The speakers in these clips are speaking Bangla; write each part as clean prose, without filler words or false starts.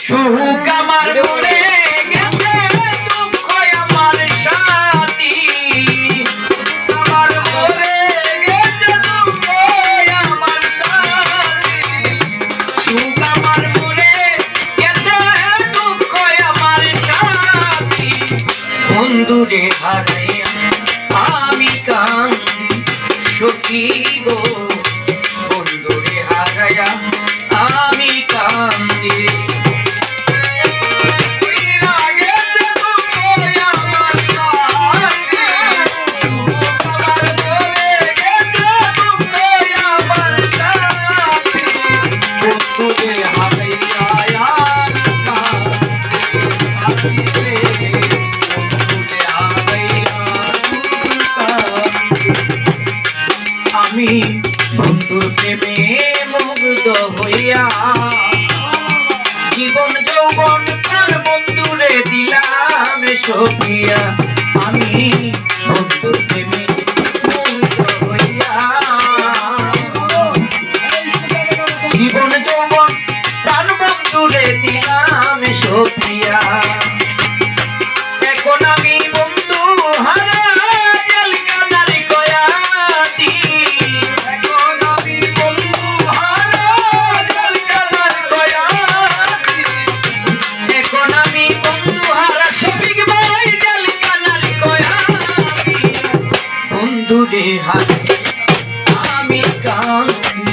সুখ আমার মরে গেছে, দুঃখ আমার সাথী। আমার মরে গেছে, দুঃখ আমার সাথী। সুখ আমার মরে গেছে, দুঃখ আমার সাথী। বন্ধুরে হারাইয়া আমি কাঁদি সখী গো, বন্ধুরে হারাইয়া আমি কান্দি। আমি বন্ধুর প্রেমে মুগ্ধ হইয়া জীবন যৌবন প্রাণ বন্ধুরে দিলাম সখিয়া। আমি বন্ধুর প্রেমে মুগ্ধ হইয়া জীবন যৌবন প্রাণ বন্ধুরে দিলাম সখিয়া। এখন আমি বন্ধু হারা বন্ধুরে হারাইয়া আমি কাঁদি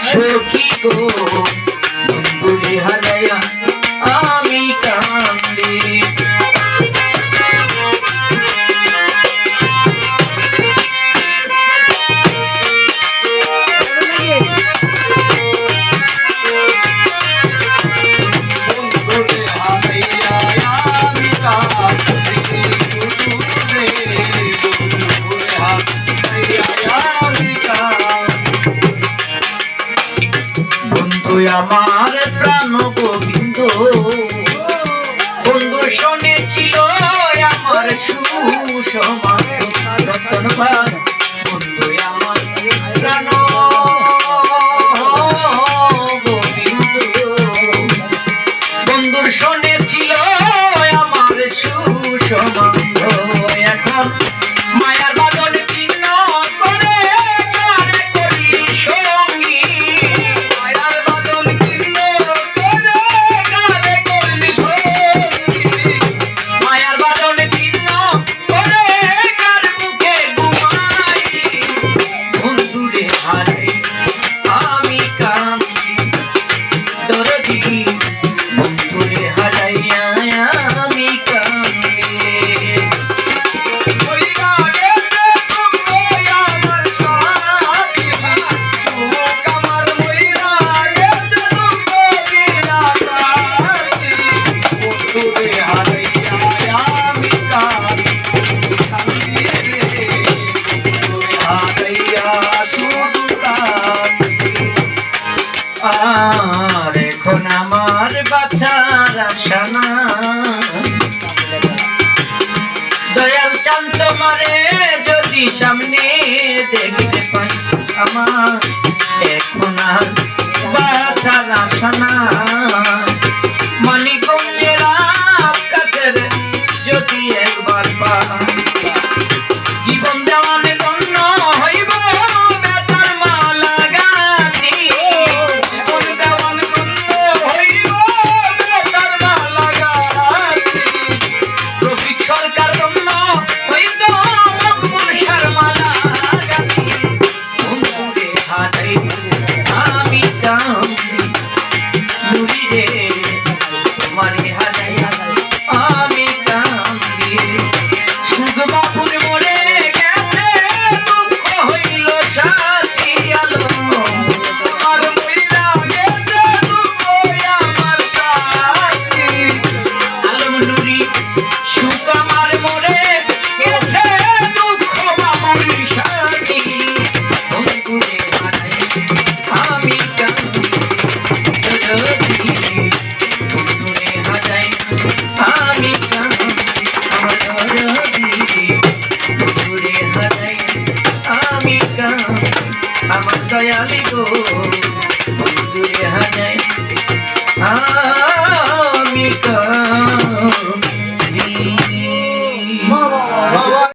সখী গো, বন্ধুরে হারাইয়া আমি কাঁদি। আমার প্রাণ গোবিন্দ বন্ধু শুনেছিল আমার সুসমাজ রতন ভাই। বন্ধু আমার প্রাণ গোবিন্দ বন্ধুর শুনেছিল আমার সুসমাজ। এখন মায়ার বাদন চিহ্ন করে করলি সঙ্গী। বন্ধুরে হারাইয়া আমি কাঁদি। আর এখন আমার বাঁচার আশা না, দয়াল চান তোমারে যদি সামনে দেখতে পাই। আমার এখন আর বাঁচার আশা না, মানিকগঞ্জের কাছের যদি একবার পাই। জীবন দেওয়ানে ধন্য হইব বেতার মালা গাছি। জীবন দেওয়ান ধন্য হইব বেতার মালা গাছি। রফিক সরকার ধন্য হইব মকবুল শর্মালা গাছি। বন্ধুরে হারাইয়া আমি কাঁদি নুরিরে, তোমারে হারাইয়া আমি কাঁদি। সুখ বাপুর মরে গেছে, দুঃখ হইল সাথী আলো। আর মইরা গেছে, দুঃখ আমার সাথী আলম নুরি। সুখ আমার মরে গেছে, দুঃখ বাপুর সাথী। বন্ধুরে হারাইয়া আমি কাঁদি। বন্ধুরে হারাইয়া আমি কাঁদি। বন্ধুরে হারাইয়া আমি কাঁদি। আমার দয়ালি গো, বন্ধুরে হারাইয়া